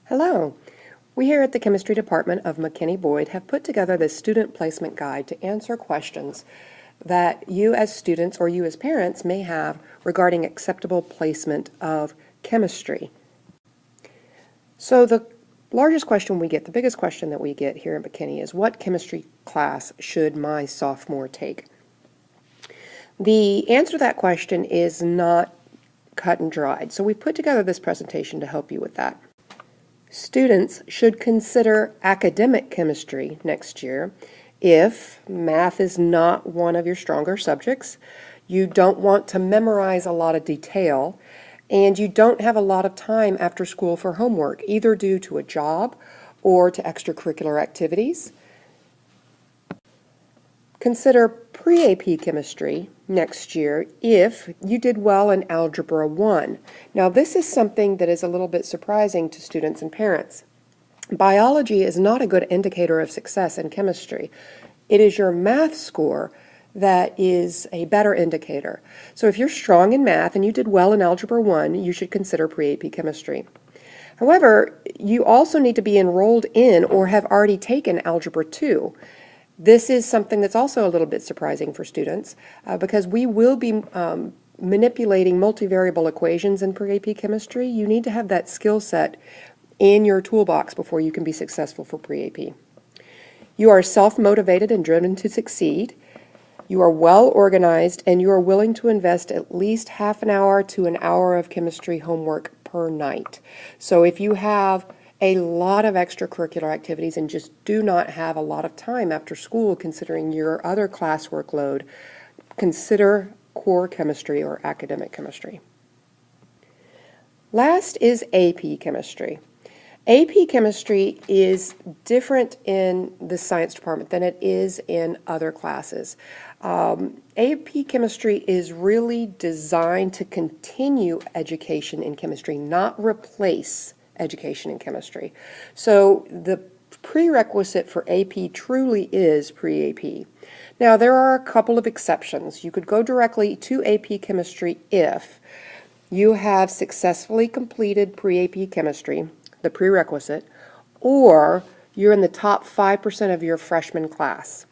Hello. We here at the Chemistry Department of McKinney-Boyd have put together this student placement guide to answer questions that you as students or you as parents may have regarding acceptable placement of chemistry. So the largest question we get, the biggest question that we get here at McKinney is, what chemistry class should my sophomore take? The answer to that question is not cut and dried, so we put together this presentation to help you with that. Students should consider academic chemistry next year if math is not one of your stronger subjects, you don't want to memorize a lot of detail, and you don't have a lot of time after school for homework, either due to a job or to extracurricular activities. Consider pre-AP chemistry next year if you did well in Algebra 1. Now this is something that is a little bit surprising to students and parents. Biology is not a good indicator of success in chemistry. It is your math score that is a better indicator. So if you're strong in math and you did well in Algebra 1, you should consider pre-AP chemistry. However, you also need to be enrolled in or have already taken Algebra 2. This is something that's also a little bit surprising for students because we will be manipulating multivariable equations in pre-AP chemistry. You need to have that skill set in your toolbox before you can be successful for pre-AP. You are self-motivated and driven to succeed. You are well organized and you are willing to invest at least half an hour to an hour of chemistry homework per night. So if you have a lot of extracurricular activities and just do not have a lot of time after school considering your other classwork load, consider core chemistry or academic chemistry. Last is AP chemistry. AP chemistry is different in the science department than it is in other classes. AP chemistry is really designed to continue education in chemistry, not replace education in chemistry. So the prerequisite for AP truly is pre-AP. Now there are a couple of exceptions. You could go directly to AP chemistry if you have successfully completed pre-AP chemistry, the prerequisite, or you're in the top 5% of your freshman class.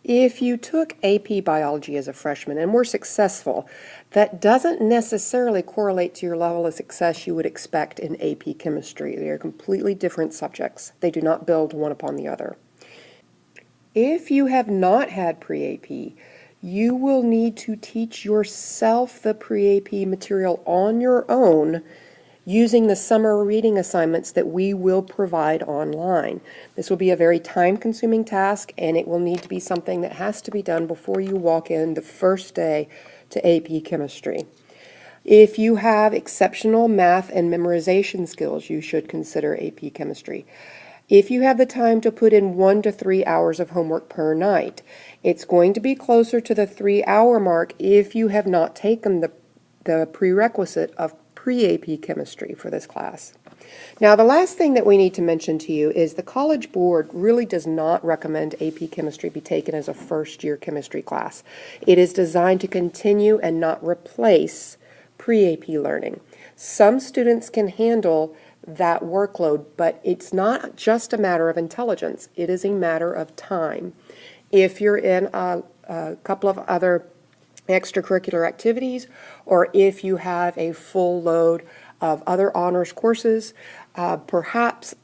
If you took AP Biology as a freshman and were successful, that doesn't necessarily correlate to your level of success you would expect in AP Chemistry. They are completely different subjects. They do not build one upon the other. If you have not had pre-AP, you will need to teach yourself the pre-AP material on your own using the summer reading assignments that we will provide online. This will be a very time-consuming task, and it will need to be something that has to be done before you walk in the first day to AP Chemistry. If you have exceptional math and memorization skills, you should consider AP Chemistry. If you have the time to put in 1 to 3 hours of homework per night, it's going to be closer to the 3-hour mark if you have not taken the prerequisite of pre-AP chemistry for this class. Now the last thing that we need to mention to you is the College Board really does not recommend AP chemistry be taken as a first-year chemistry class. It is designed to continue and not replace pre-AP learning. Some students can handle that workload, but it's not just a matter of intelligence. It is a matter of time. If you're in a couple of other extracurricular activities, or if you have a full load of other honors courses, perhaps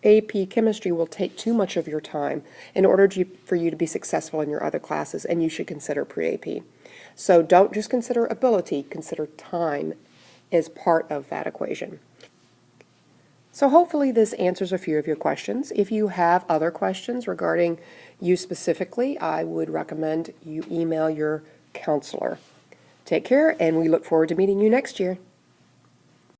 AP Chemistry will take too much of your time in order for you to be successful in your other classes, and you should consider pre-AP. So don't just consider ability, consider time as part of that equation. So hopefully this answers a few of your questions. If you have other questions regarding you specifically, I would recommend you email your counselor. Take care, and we look forward to meeting you next year.